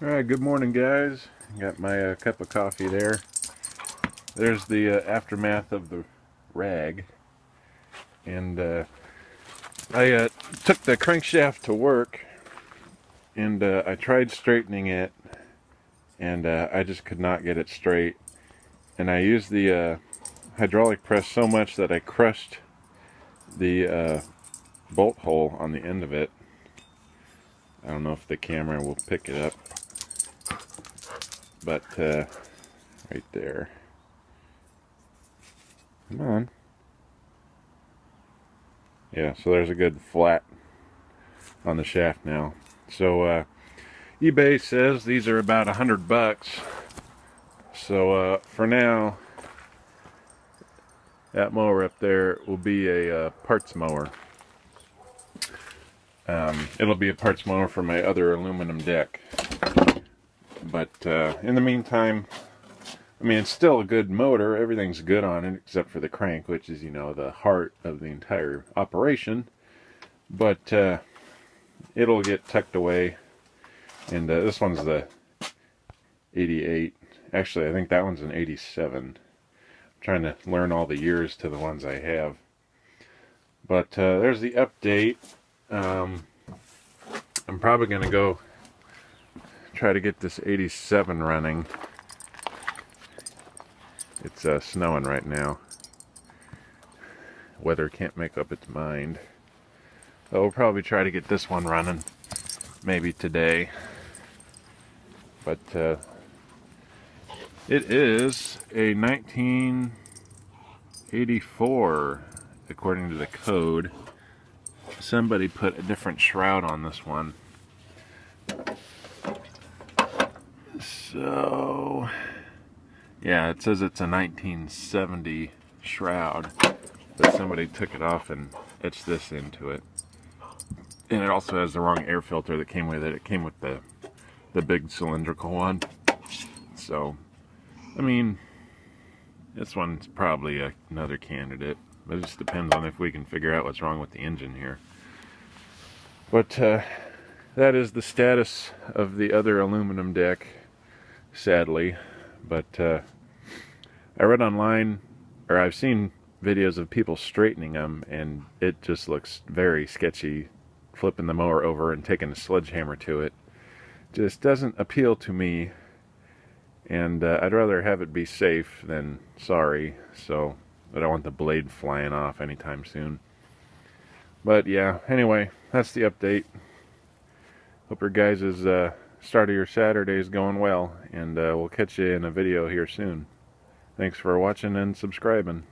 Alright, good morning guys. Got my cup of coffee there. There's the aftermath of the rag. And I took the crankshaft to work and I tried straightening it and I just could not get it straight. And I used the hydraulic press so much that I crushed the bolt hole on the end of it. I don't know if the camera will pick it up, but right there. Come on. Yeah, so there's a good flat on the shaft now. So eBay says these are about $100. So for now, that mower up there will be a parts mower. It'll be a parts mower for my other aluminum deck. But in the meantime, I mean, it's still a good motor. Everything's good on it except for the crank, which is, you know, the heart of the entire operation. But it'll get tucked away. And this one's the 88. Actually, I think that one's an 87. I'm trying to learn all the years to the ones I have. But there's the update. I'm probably going to go try to get this 87 running. It's snowing right now. Weather can't make up its mind. But we'll probably try to get this one running maybe today. But it is a 1984 according to the code. Somebody put a different shroud on this one. So yeah, it says it's a 1970 shroud, but somebody took it off and etched this into it. And it also has the wrong air filter that came with it. It came with the big cylindrical one. So, I mean, this one's probably another candidate. But it just depends on if we can figure out what's wrong with the engine here. But that is the status of the other aluminum deck, sadly. But I read online, or I've seen videos of people straightening them, and it just looks very sketchy. Flipping the mower over and taking a sledgehammer to it just doesn't appeal to me. And I'd rather have it be safe than sorry. So I don't want the blade flying off anytime soon. But yeah, anyway, that's the update. Hope your guys' start of your Saturday is going well, and we'll catch you in a video here soon. Thanks for watching and subscribing.